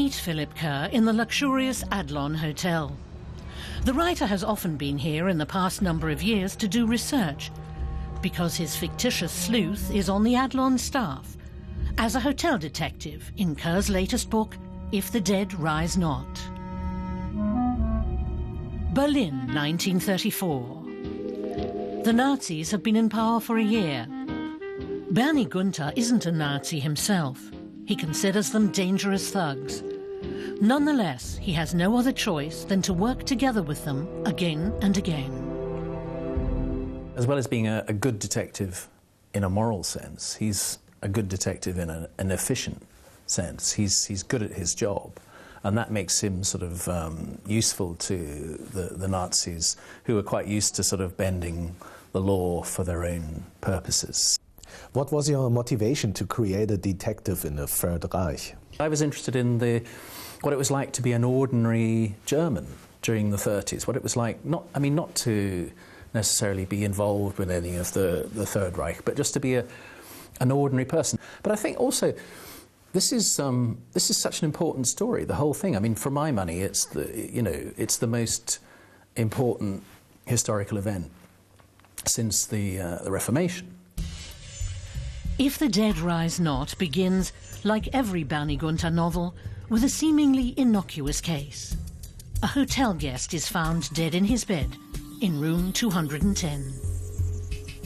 meet Philip Kerr in the luxurious Adlon Hotel. The writer has often been here in the past number of years to do research, because his fictitious sleuth is on the Adlon staff as a hotel detective in Kerr's latest book, If the Dead Rise Not. Berlin, 1934. The Nazis have been in power for a year. Bernie Gunther isn't a Nazi himself. He considers them dangerous thugs. Nonetheless, he has no other choice than to work together with them again and again. As well as being a good detective in a moral sense, he's a good detective in an efficient sense. He's good at his job, and that makes him sort of useful to the Nazis, who are quite used to sort of bending the law for their own purposes. What was your motivation to create a detective in the Third Reich? I was interested in what it was like to be an ordinary German during the 30s, what it was like, not to necessarily be involved with any of the Third Reich, but just to be an ordinary person. But I think also this is such an important story, the whole thing. I mean, for my money, it's the most important historical event since the Reformation. If the Dead Rise Not begins, like every Bernie Gunther novel, with a seemingly innocuous case. A hotel guest is found dead in his bed in room 210.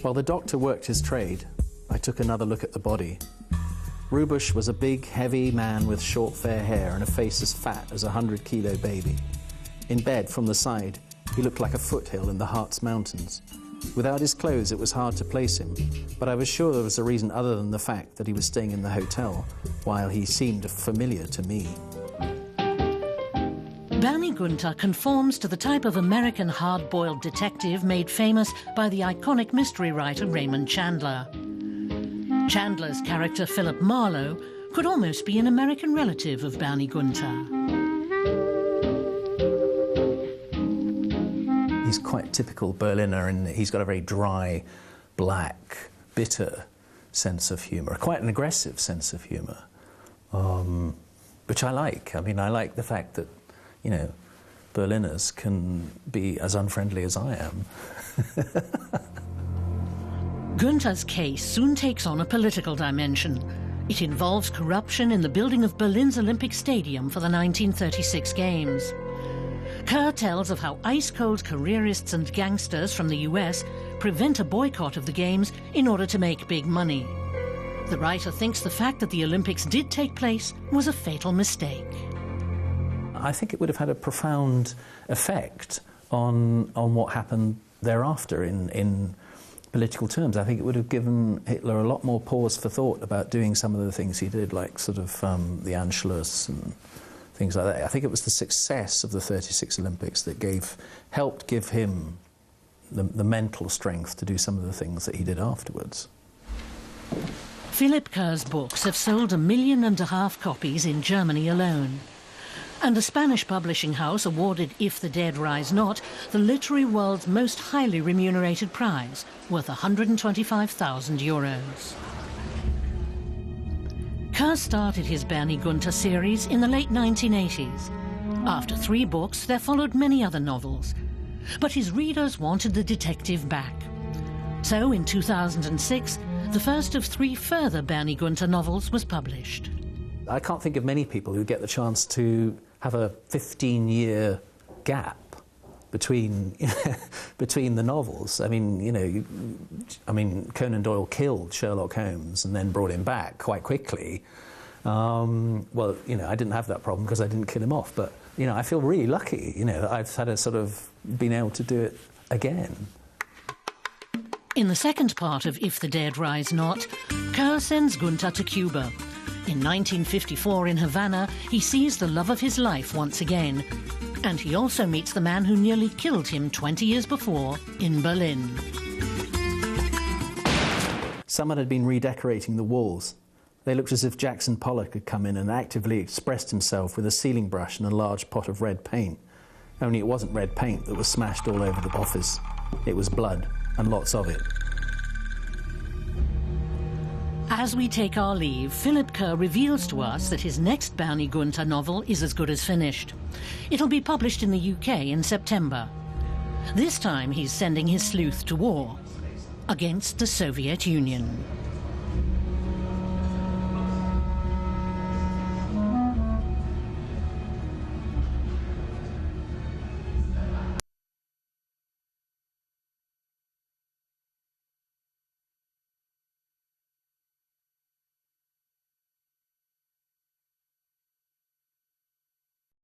While the doctor worked his trade, I took another look at the body. Rubush was a big, heavy man with short, fair hair and a face as fat as a 100-kilo baby. In bed, from the side, he looked like a foothill in the Harz Mountains. Without his clothes, it was hard to place him, but I was sure there was a reason other than the fact that he was staying in the hotel, while he seemed familiar to me. Bernie Gunther conforms to the type of American hard-boiled detective made famous by the iconic mystery writer Raymond Chandler. Chandler's character Philip Marlowe could almost be an American relative of Bernie Gunther. He's quite typical Berliner, and he's got a very dry, black, bitter sense of humour, quite an aggressive sense of humour, which I like. I mean, I like the fact that, Berliners can be as unfriendly as I am. Gunther's case soon takes on a political dimension. It involves corruption in the building of Berlin's Olympic Stadium for the 1936 Games. Kerr tells of how ice-cold careerists and gangsters from the US prevent a boycott of the Games in order to make big money. The writer thinks the fact that the Olympics did take place was a fatal mistake. I think it would have had a profound effect on what happened thereafter in political terms. I think it would have given Hitler a lot more pause for thought about doing some of the things he did, like sort of the Anschluss and things like that. I think it was the success of the 36 Olympics that helped give him the mental strength to do some of the things that he did afterwards. Philip Kerr's books have sold 1.5 million copies in Germany alone. And a Spanish publishing house awarded If the Dead Rise Not the literary world's most highly remunerated prize, worth €125,000. Kerr started his Bernie Gunther series in the late 1980s. After 3 books, there followed many other novels. But his readers wanted the detective back. So in 2006, the first of 3 further Bernie Gunther novels was published. I can't think of many people who get the chance to have a 15-year gap between the novels. I mean, Conan Doyle killed Sherlock Holmes and then brought him back quite quickly. Well, I didn't have that problem because I didn't kill him off. But I feel really lucky, that I've had a sort of been able to do it again. In the second part of If the Dead Rise Not, Kerr sends Gunther to Cuba. In 1954 in Havana, he sees the love of his life once again. And he also meets the man who nearly killed him 20 years before in Berlin. Someone had been redecorating the walls. They looked as if Jackson Pollock had come in and actively expressed himself with a sealing brush and a large pot of red paint. Only it wasn't red paint that was smashed all over the office. It was blood, and lots of it. As we take our leave, Philip Kerr reveals to us that his next Bernie Gunther novel is as good as finished. It'll be published in the UK in September. This time he's sending his sleuth to war against the Soviet Union.